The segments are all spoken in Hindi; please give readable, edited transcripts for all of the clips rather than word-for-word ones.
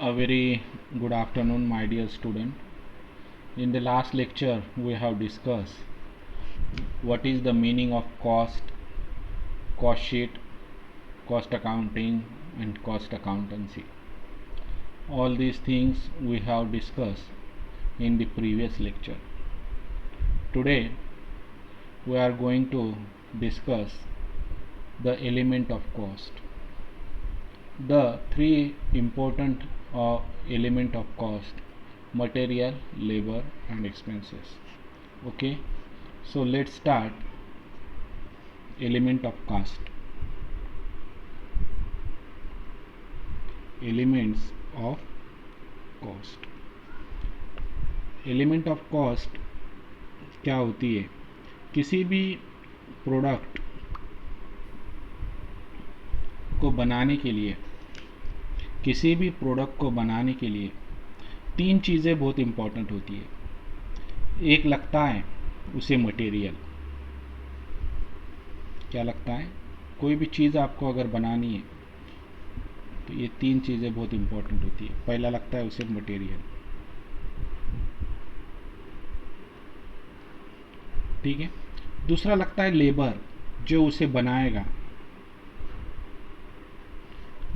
A very good afternoon, my dear student. In the last lecture, we have discussed what is the meaning of cost, cost sheet, cost accounting, and cost accountancy. All these things we have discussed in the previous lecture. Today, we are going to discuss the element of cost. The three important element of cost: material, labor, and expenses. Okay, so let's start. Element of cost. Elements of cost. Element of cost क्या होती है? किसी भी प्रोडक्ट को बनाने के लिए तीन चीज़ें बहुत इम्पॉर्टेंट होती है। एक लगता है उसे मटेरियल। क्या लगता है? कोई भी चीज़ आपको अगर बनानी है तो ये तीन चीज़ें बहुत इम्पॉर्टेंट होती है। पहला लगता है उसे मटेरियल, ठीक है। दूसरा लगता है लेबर, जो उसे बनाएगा।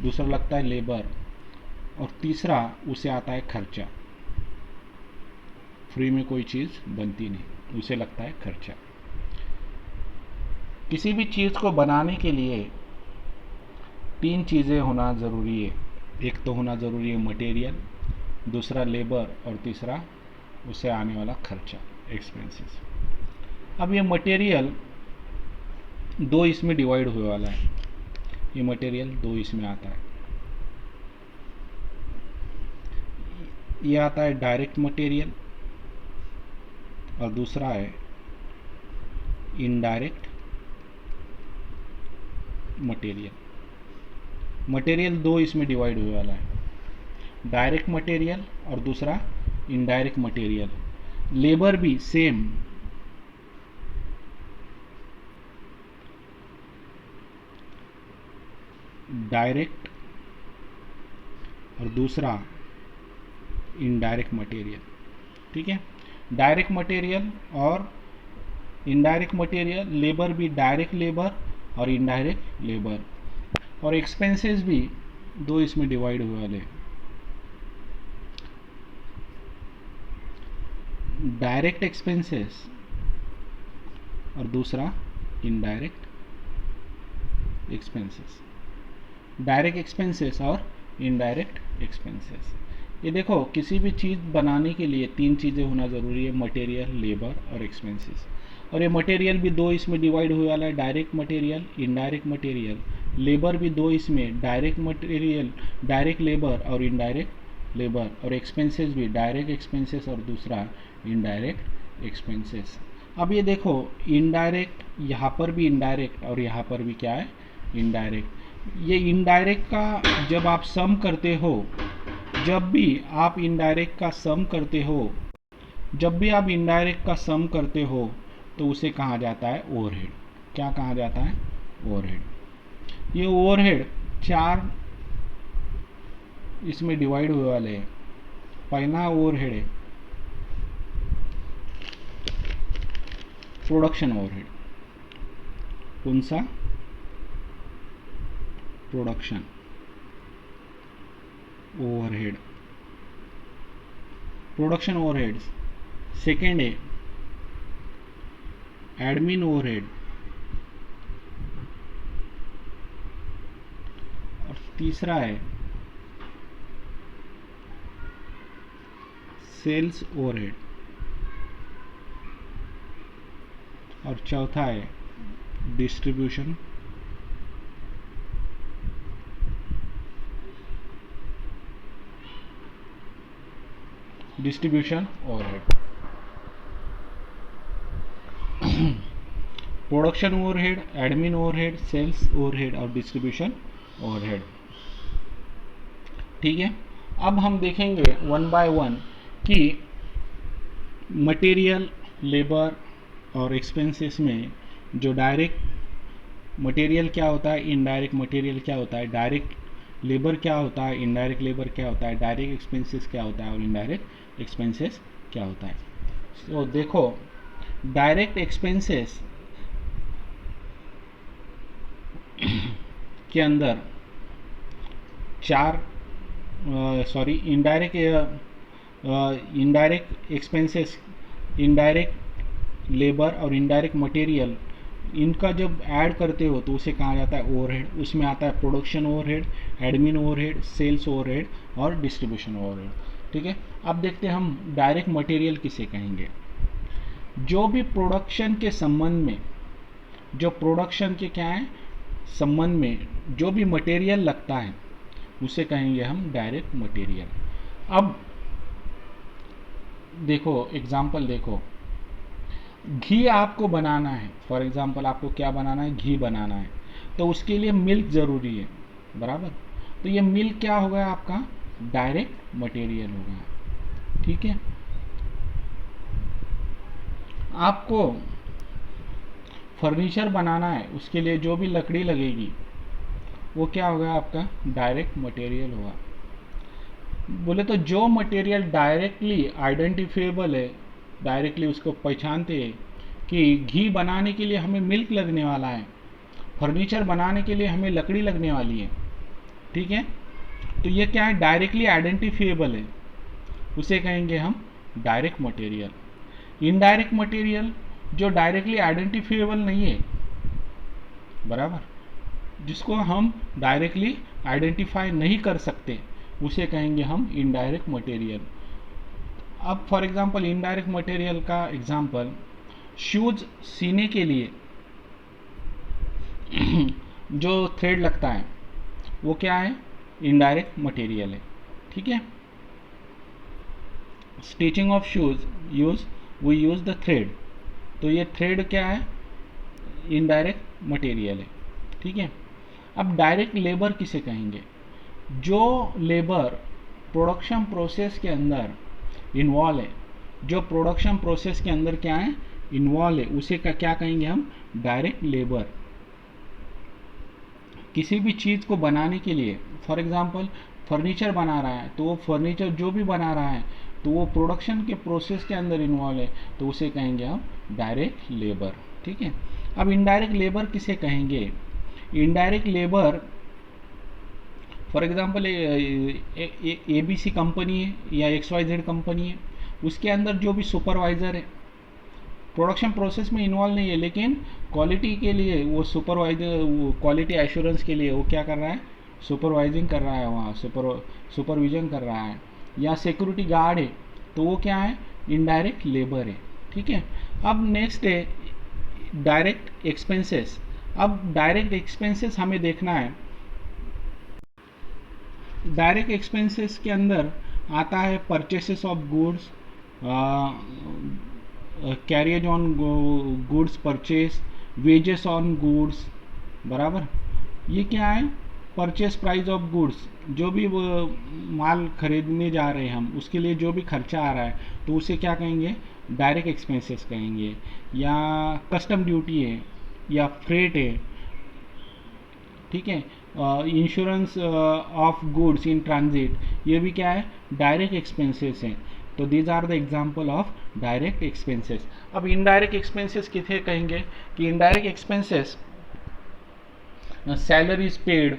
दूसरा लगता है लेबर, और तीसरा उसे आता है खर्चा। फ्री में कोई चीज़ बनती नहीं, उसे लगता है खर्चा। किसी भी चीज़ को बनाने के लिए तीन चीज़ें होना ज़रूरी है। एक तो होना ज़रूरी है मटेरियल, दूसरा लेबर, और तीसरा उसे आने वाला खर्चा, एक्सपेंसेस। अब ये मटेरियल दो इसमें डिवाइड होने वाला है। ये मटेरियल दो इसमें आता है। ये आता है डायरेक्ट मटेरियल और दूसरा है इनडायरेक्ट मटेरियल। मटेरियल दो इसमें डिवाइड होने वाला है, डायरेक्ट मटेरियल और दूसरा इनडायरेक्ट मटेरियल। लेबर भी सेम, डायरेक्ट और दूसरा इनडायरेक्ट मटेरियल, ठीक है। डायरेक्ट मटेरियल और इनडायरेक्ट मटेरियल, लेबर भी डायरेक्ट लेबर और इनडायरेक्ट लेबर, और एक्सपेंसेस भी दो इसमें डिवाइड हुए वाले, डायरेक्ट एक्सपेंसेस और दूसरा इनडायरेक्ट एक्सपेंसेस। डायरेक्ट एक्सपेंसेस और इनडायरेक्ट एक्सपेंसेस। ये देखो, किसी भी चीज़ बनाने के लिए तीन चीज़ें होना ज़रूरी है, मटेरियल, लेबर और एक्सपेंसेस। और ये मटेरियल भी दो इसमें डिवाइड हुए वाला है, direct material, indirect material. Labour भी दो इसमें, डायरेक्ट मटेरियल, डायरेक्ट लेबर और इनडायरेक्ट लेबर। और एक्सपेंसेस भी डायरेक्ट एक्सपेंसेस और दूसरा इनडायरेक्ट एक्सपेंसेस। अब ये देखो, इनडायरेक्ट, यहाँ पर भी इनडायरेक्ट और यहाँ पर भी क्या है, इनडायरेक्ट। ये इनडायरेक्ट का जब आप सम करते हो, जब भी आप इनडायरेक्ट का सम करते हो तो उसे कहा जाता है ओवरहेड। क्या कहा जाता है? ओवरहेड। ये ओवरहेड चार इसमें डिवाइड हुए वाले हैं। पहला ओवरहेड है प्रोडक्शन ओवरहेड। कौन सा? Production overhead, production overheads. Second है एडमिन ओवरहेड, और तीसरा है सेल्स ओवरहेड, और चौथा है distribution overhead. Production overhead, admin overhead, sales overhead और डिस्ट्रीब्यूशन ओवरहेड, ठीक है। अब हम देखेंगे वन बाय वन कि मटेरियल, लेबर और एक्सपेंसेस में जो डायरेक्ट मटेरियल क्या होता है, इनडायरेक्ट मटेरियल क्या होता है, डायरेक्ट लेबर क्या होता है, इनडायरेक्ट लेबर क्या होता है, डायरेक्ट एक्सपेंसेस क्या होता है और इनडायरेक्ट एक्सपेंसेस क्या होता है। तो देखो डायरेक्ट एक्सपेंसेस के अंदर चार इनडायरेक्ट एक्सपेंसेस, इनडायरेक्ट लेबर और इनडायरेक्ट मटेरियल, इनका जब ऐड करते हो तो उसे कहा जाता है ओवरहेड। उसमें आता है production overhead, admin overhead, sales overhead और डिस्ट्रीब्यूशन ओवरहेड। ठीक है, अब देखते हैं हम डायरेक्ट मटेरियल किसे कहेंगे। जो भी प्रोडक्शन के संबंध में, जो प्रोडक्शन के क्या है संबंध में जो भी मटेरियल लगता है उसे कहेंगे हम डायरेक्ट मटेरियल। अब देखो एग्जाम्पल देखो, घी आपको बनाना है, फॉर एग्जाम्पल आपको क्या बनाना है, घी बनाना है, तो उसके लिए मिल्क ज़रूरी है, बराबर। तो ये मिल्क क्या हो गया आपका, डायरेक्ट मटेरियल हो गया। ठीक है, आपको फर्नीचर बनाना है, उसके लिए जो भी लकड़ी लगेगी वो क्या होगा आपका, डायरेक्ट मटेरियल होगा। बोले तो जो मटेरियल डायरेक्टली आइडेंटिफिएबल है, डायरेक्टली उसको पहचानते हैं कि घी बनाने के लिए हमें मिल्क लगने वाला है, फर्नीचर बनाने के लिए हमें लकड़ी लगने वाली है, ठीक है, तो ये क्या है, डायरेक्टली आइडेंटिफिएबल है, उसे कहेंगे हम डायरेक्ट मटेरियल। इनडायरेक्ट मटेरियल जो डायरेक्टली आइडेंटिफिएबल नहीं है, बराबर, जिसको हम डायरेक्टली आइडेंटिफाई नहीं कर सकते, उसे कहेंगे हम इनडायरेक्ट मटेरियल। अब फॉर एग्जांपल इनडायरेक्ट मटेरियल का एग्जांपल, शूज सीने के लिए जो थ्रेड लगता है वो क्या है, इनडायरेक्ट मटेरियल है। ठीक है, stitching of shoes we use the thread, तो ये थ्रेड क्या है, इनडायरेक्ट मटेरियल है। ठीक है, अब डायरेक्ट लेबर किसे कहेंगे, जो लेबर प्रोडक्शन प्रोसेस के अंदर इन्वॉल्व है, जो प्रोडक्शन प्रोसेस के अंदर क्या है, इन्वॉल्व है, उसे का क्या कहेंगे हम, डायरेक्ट लेबर। किसी भी चीज़ को बनाने के लिए, फॉर एग्जांपल फर्नीचर बना रहा है, तो वो फर्नीचर जो भी बना रहा है तो वो प्रोडक्शन के प्रोसेस के अंदर इन्वॉल्व है, तो उसे कहेंगे हम डायरेक्ट लेबर। ठीक है, अब इनडायरेक्ट लेबर किसे कहेंगे, indirect labour for example ABC company है या XYZ कंपनी है, उसके अंदर जो भी सुपरवाइज़र है, प्रोडक्शन प्रोसेस में इन्वॉल्व नहीं है, लेकिन क्वालिटी के लिए वो सुपरवाइजर, वो क्वालिटी एश्योरेंस के लिए वो क्या कर रहा है, सुपरवाइजिंग कर रहा है, वहाँ सुपरविजन कर रहा है, या सिक्योरिटी गार्ड है, तो वो क्या है, इनडायरेक्ट लेबर है। ठीक है, अब नेक्स्ट है डायरेक्ट एक्सपेंसेस। अब डायरेक्ट एक्सपेंसेस हमें देखना है, डायरेक्ट एक्सपेंसेस के अंदर आता है purchases of goods, carriage on goods purchase, wages on goods, बराबर। ये क्या है, परचेस प्राइस ऑफ गुड्स, जो भी वो माल खरीदने जा रहे हैं हम, उसके लिए जो भी खर्चा आ रहा है तो उसे क्या कहेंगे, डायरेक्ट एक्सपेंसेस कहेंगे। या कस्टम ड्यूटी है या फ्रेट है, ठीक है, insurance of goods in transit, ये भी क्या है, डायरेक्ट एक्सपेंसेस हैं। तो these are the example of direct expenses. अब इनडायरेक्ट एक्सपेंसेस किसे कहेंगे, कि indirect expenses salaries paid,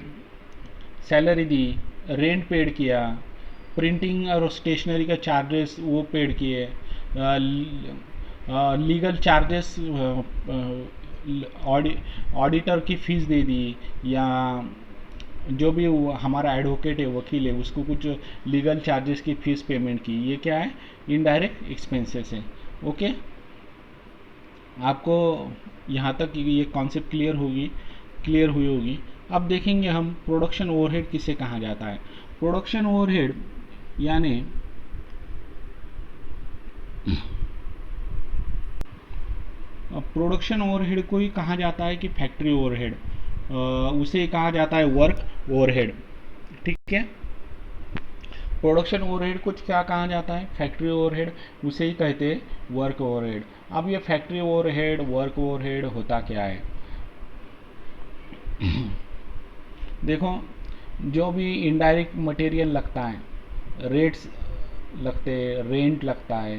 salary दी, रेंट पेड किया, प्रिंटिंग और स्टेशनरी का चार्जेस वो पेड किए, लीगल चार्जेस, ऑडिटर की फ़ीस दे दी, या जो भी हमारा एडवोकेट है, वकील है, उसको कुछ लीगल चार्जेस की फ़ीस पेमेंट की, ये क्या है, इनडायरेक्ट एक्सपेंसेस है। ओके, आपको यहाँ तक ये कॉन्सेप्ट क्लियर हुई होगी। अब देखेंगे हम प्रोडक्शन ओवरहेड किसे कहा जाता है। प्रोडक्शन ओवरहेड यानी प्रोडक्शन ओवरहेड को ही कहा जाता है कि फैक्ट्री ओवरहेड, उसे कहा जाता है वर्क ओवरहेड। ठीक है, प्रोडक्शन ओवरहेड कुछ क्या कहा जाता है, फैक्ट्री ओवरहेड, उसे ही कहते हैं वर्क ओवरहेड। अब ये फैक्ट्री ओवरहेड, वर्क ओवरहेड होता क्या है देखो, जो भी इनडायरेक्ट मटेरियल लगता है, रेट्स लगते हैं, रेंट लगता है,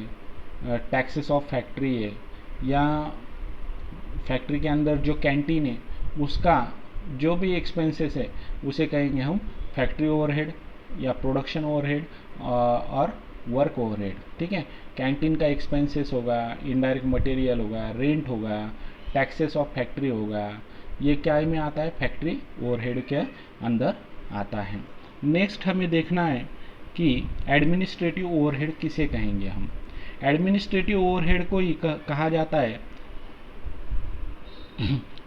टैक्सेस ऑफ फैक्ट्री है, या फैक्ट्री के अंदर जो कैंटीन है उसका जो भी एक्सपेंसेस है उसे कहेंगे हम फैक्ट्री ओवरहेड या प्रोडक्शन ओवरहेड और वर्क ओवरहेड। ठीक है, कैंटीन का एक्सपेंसेस होगा, इनडायरेक्ट मटेरियल होगा, रेंट होगा, टैक्सेस ऑफ फैक्ट्री होगा, ये क्या में आता है, फैक्ट्री ओवरहेड के अंदर आता है। नेक्स्ट हमें देखना है कि एडमिनिस्ट्रेटिव ओवरहेड किसे कहेंगे हम। एडमिनिस्ट्रेटिव ओवरहेड को ही कहा जाता है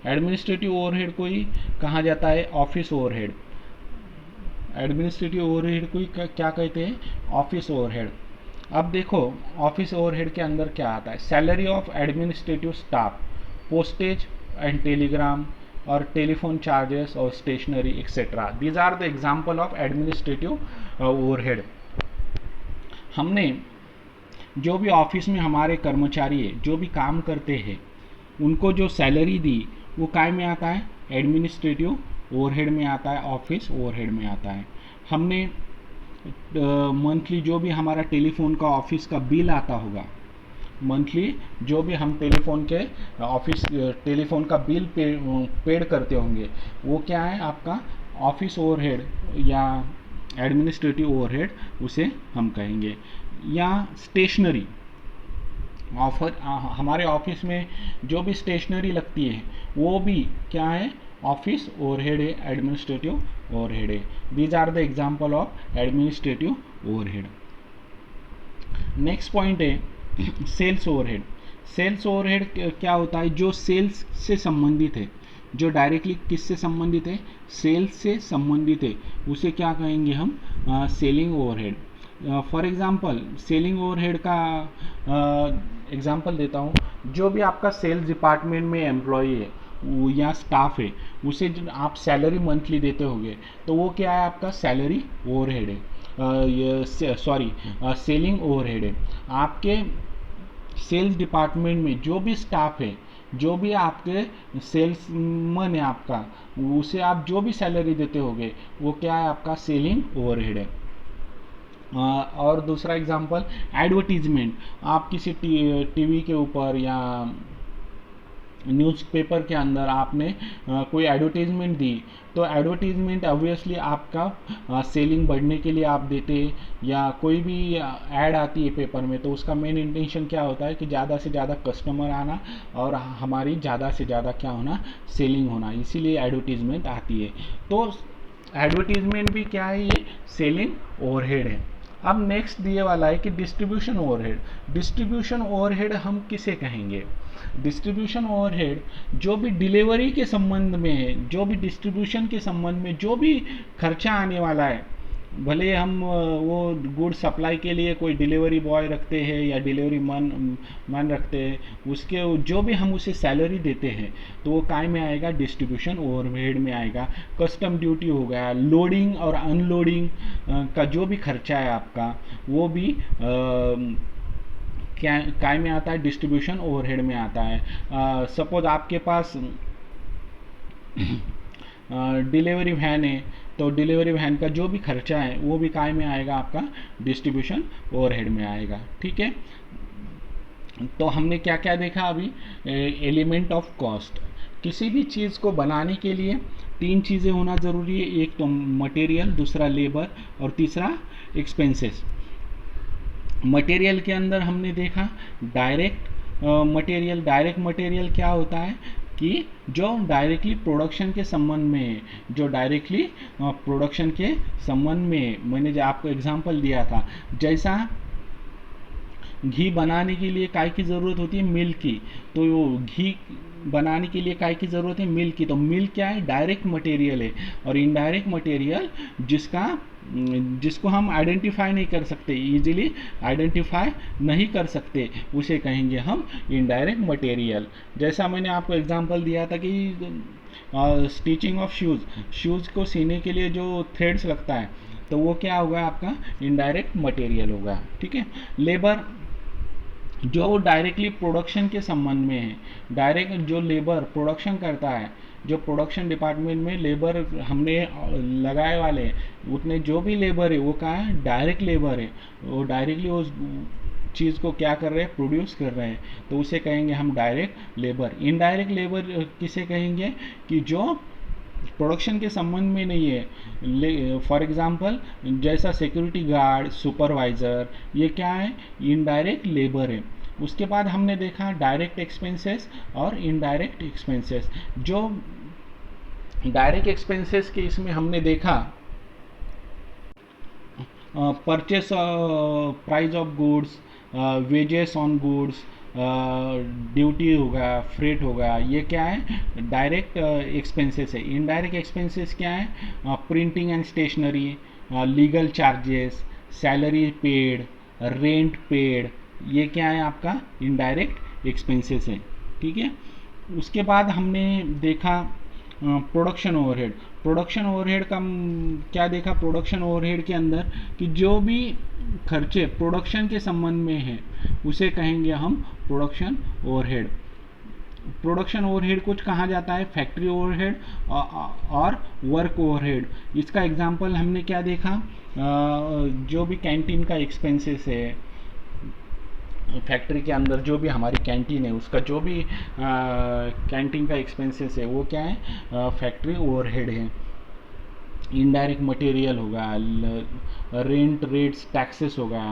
एडमिनिस्ट्रेटिव ओवरहेड को ही कहा जाता है ऑफिस ओवरहेड। एडमिनिस्ट्रेटिव ओवरहेड को ही क्या कहते हैं, ऑफिस ओवरहेड। अब देखो ऑफिस ओवरहेड के अंदर क्या आता है, salary of administrative staff, postage and telegram और टेलीफोन चार्जेस और stationery etcetera, these are the example of administrative overhead. हमने जो भी ऑफिस में हमारे कर्मचारी है, जो भी काम करते हैं, उनको जो सैलरी दी वो काय में आता है, एडमिनिस्ट्रेटिव ओवरहेड में आता है, ऑफिस ओवरहेड में आता है। हमने मंथली जो भी हमारा टेलीफोन का ऑफिस का बिल आता होगा, मंथली जो भी हम टेलीफोन के ऑफिस टेलीफोन का बिल पेड करते होंगे, वो क्या है आपका ऑफिस ओवरहेड या एडमिनिस्ट्रेटिव ओवरहेड उसे हम कहेंगे। या स्टेशनरी, हमारे ऑफिस में जो भी स्टेशनरी लगती है वो भी क्या है, ऑफिस ओवरहेड है, एडमिनिस्ट्रेटिव ओवरहेड है। These are the example of administrative overhead. Next point है सेल्स ओवरहेड। सेल्स ओवरहेड क्या होता है, जो सेल्स से संबंधित है, जो डायरेक्टली किससे संबंधित है, सेल्स से संबंधित है, उसे क्या कहेंगे हम, selling overhead. For example selling overhead का एग्जांपल देता हूँ, जो भी आपका सेल्स डिपार्टमेंट में एम्प्लॉई है या स्टाफ है, उसे जो आप सैलरी मंथली देते होंगे, तो वो क्या है, आपका सैलरी ओवरहेड है, सॉरी सेलिंग ओवरहेड है। आपके सेल्स डिपार्टमेंट में जो भी स्टाफ है, जो भी आपके सेल्समैन है आपका, उसे आप जो भी सैलरी देते होंगे वो क्या है, आपका सेलिंग ओवरहेड है। और दूसरा एग्जांपल एडवर्टीजमेंट, आप किसी टीवी के ऊपर या न्यूज़पेपर के अंदर आपने कोई एडवर्टीजमेंट दी, तो एडवर्टीजमेंट ऑब्वियसली आपका सेलिंग बढ़ने के लिए आप देते, या कोई भी ऐड आती है पेपर में, तो उसका मेन इंटेंशन क्या होता है कि ज़्यादा से ज़्यादा कस्टमर आना और हमारी ज़्यादा से ज़्यादा क्या होना, सेलिंग होना, इसीलिए एडवर्टीजमेंट आती है। तो एडवर्टीजमेंट भी क्या है, ये सेलिंग ओवरहेड है। अब नेक्स्ट दिए वाला है कि डिस्ट्रीब्यूशन ओवरहेड। डिस्ट्रीब्यूशन ओवरहेड हम किसे कहेंगे, डिस्ट्रीब्यूशन ओवरहेड जो भी डिलीवरी के संबंध में है, जो भी डिस्ट्रीब्यूशन के संबंध में जो भी खर्चा आने वाला है, भले हम वो गुड सप्लाई के लिए कोई डिलीवरी बॉय रखते हैं या डिलीवरी मैन रखते हैं, उसके जो भी हम उसे सैलरी देते हैं, तो वो काय में आएगा, डिस्ट्रीब्यूशन ओवरहेड में आएगा। कस्टम ड्यूटी हो गया, लोडिंग और अनलोडिंग का जो भी खर्चा है आपका, वो भी क्या काय में आता है, डिस्ट्रीब्यूशन ओवरहेड में आता है। सपोज आपके पास डिलीवरी वैन है, तो डिलीवरी वैन का जो भी खर्चा है वो भी काय में आएगा, आपका डिस्ट्रीब्यूशन ओवरहेड में आएगा। ठीक है, तो हमने क्या क्या देखा अभी, एलिमेंट ऑफ कॉस्ट। किसी भी चीज़ को बनाने के लिए तीन चीज़ें होना ज़रूरी है, एक तो मटेरियल, दूसरा लेबर और तीसरा एक्सपेंसेस। मटेरियल के अंदर हमने देखा डायरेक्ट मटेरियल। डायरेक्ट मटेरियल क्या होता है कि जो डायरेक्टली प्रोडक्शन के संबंध में है, जो डायरेक्टली प्रोडक्शन के संबंध में, मैंने जो आपको एग्जांपल दिया था, जैसा घी बनाने के लिए काय की ज़रूरत होती है, मिल्क की, तो घी बनाने के लिए काय की ज़रूरत है, मिल्क की। तो मिल्क क्या है, डायरेक्ट मटेरियल है, और इनडायरेक्ट मटेरियल जिसको हम आइडेंटिफाई नहीं कर सकते, इजीली आइडेंटिफाई नहीं कर सकते, उसे कहेंगे हम इनडायरेक्ट मटेरियल। जैसा मैंने आपको एग्जांपल दिया था कि स्टिचिंग ऑफ शूज़ को सीने के लिए जो थ्रेड्स लगता है, तो वो क्या होगा, आपका इनडायरेक्ट मटेरियल होगा। ठीक है, लेबर जो डायरेक्टली प्रोडक्शन के संबंध में है, डायरेक्ट जो लेबर प्रोडक्शन करता है, जो प्रोडक्शन डिपार्टमेंट में लेबर हमने लगाए वाले हैं उतने जो भी लेबर है वो कहाँ है, डायरेक्ट लेबर है, वो डायरेक्टली उस चीज़ को क्या कर रहे हैं, प्रोड्यूस कर रहे हैं, तो उसे कहेंगे हम डायरेक्ट लेबर। इनडायरेक्ट लेबर किसे कहेंगे, कि जो प्रोडक्शन के संबंध में नहीं है। फॉर एग्जांपल जैसा सिक्योरिटी गार्ड, सुपरवाइज़र, ये क्या है, इनडायरेक्ट लेबर है। उसके बाद हमने देखा डायरेक्ट एक्सपेंसेस और इनडायरेक्ट एक्सपेंसेस। जो डायरेक्ट एक्सपेंसेस के इसमें हमने देखा purchase price of goods, wages on goods, duty होगा, फ्रेट होगा, ये क्या है, डायरेक्ट एक्सपेंसेस है। इनडायरेक्ट एक्सपेंसेस क्या है, printing and stationery, legal charges, salary paid, rent paid, ये क्या है आपका इनडायरेक्ट एक्सपेंसेस है। ठीक है। उसके बाद हमने देखा प्रोडक्शन ओवरहेड। प्रोडक्शन ओवरहेड का क्या देखा, प्रोडक्शन ओवरहेड के अंदर कि जो भी खर्चे प्रोडक्शन के संबंध में हैं उसे कहेंगे हम प्रोडक्शन ओवरहेड। प्रोडक्शन ओवरहेड कुछ कहा जाता है, फैक्ट्री ओवरहेड और वर्क ओवरहेड। इसका एग्जांपल हमने क्या देखा, जो भी कैंटीन का एक्सपेंसेस है, फैक्ट्री के अंदर जो भी हमारी कैंटीन है उसका जो भी कैंटीन का एक्सपेंसेस है वो क्या है, फैक्ट्री ओवरहेड है। इनडायरेक्ट मटेरियल होगा, रेंट, रेट्स, टैक्सेस होगा।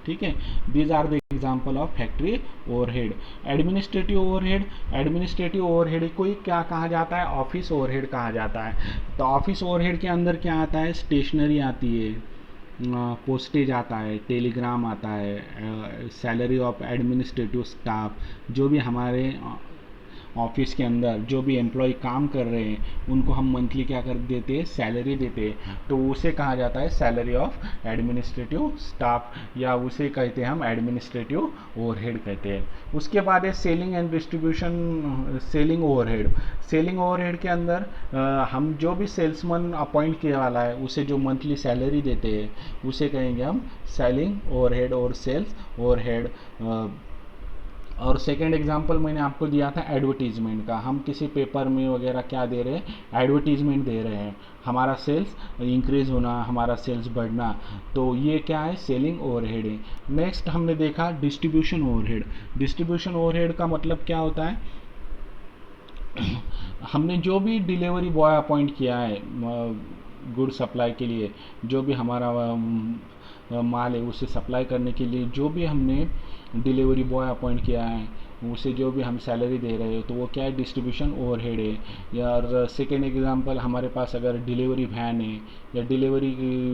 ठीक है, these are the example of factory overhead. Administrative overhead, administrative overhead को क्या कहा जाता है, ऑफिस ओवरहेड कहा जाता है। तो ऑफिस ओवरहेड के अंदर क्या आता है, स्टेशनरी आती है, पोस्टेज आता है, टेलीग्राम आता है, सैलरी ऑफ एडमिनिस्ट्रेटिव स्टाफ, जो भी हमारे ऑफिस के अंदर जो भी एम्प्लॉय काम कर रहे हैं उनको हम मंथली क्या कर देते हैं, सैलरी देते हैं, तो उसे कहा जाता है सैलरी ऑफ एडमिनिस्ट्रेटिव स्टाफ, या उसे कहते हैं हम एडमिनिस्ट्रेटिव ओवरहेड कहते हैं। उसके बाद है selling and distribution, selling overhead. Selling overhead के अंदर हम जो भी सेल्समैन अपॉइंट किया वाला है उसे जो मंथली सैलरी देते हैं उसे कहेंगे हम सेलिंग ओवरहेड और सेल्स ओवरहेड। और सेकेंड एग्जांपल मैंने आपको दिया था एडवर्टीजमेंट का। हम किसी पेपर में वगैरह क्या दे रहे हैं, एडवर्टीजमेंट दे रहे हैं, हमारा सेल्स इंक्रीज होना, हमारा सेल्स बढ़ना, तो ये क्या है, सेलिंग ओवरहेड है। नेक्स्ट हमने देखा डिस्ट्रीब्यूशन ओवरहेड। डिस्ट्रीब्यूशन ओवरहेड का मतलब क्या होता है, हमने जो भी डिलीवरी बॉय अपॉइंट किया है गुड सप्लाई के लिए, जो भी हमारा माल है उसे सप्लाई करने के लिए जो भी हमने डिलीवरी बॉय अपॉइंट किया है उसे जो भी हम सैलरी दे रहे हैं तो वो क्या है, डिस्ट्रीब्यूशन ओवरहेड है। या सेकेंड एग्जांपल, हमारे पास अगर डिलीवरी वैन है या डिलीवरी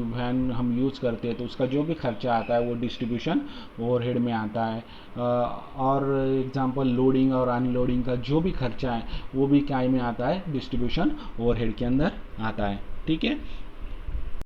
वैन हम यूज़ करते हैं तो उसका जो भी खर्चा आता है वो डिस्ट्रीब्यूशन ओवरहेड में आता है। और एग्जांपल लोडिंग और अनलोडिंग का जो भी खर्चा है वो भी क्या में आता है, डिस्ट्रीब्यूशन ओवरहेड के अंदर आता है। ठीक है,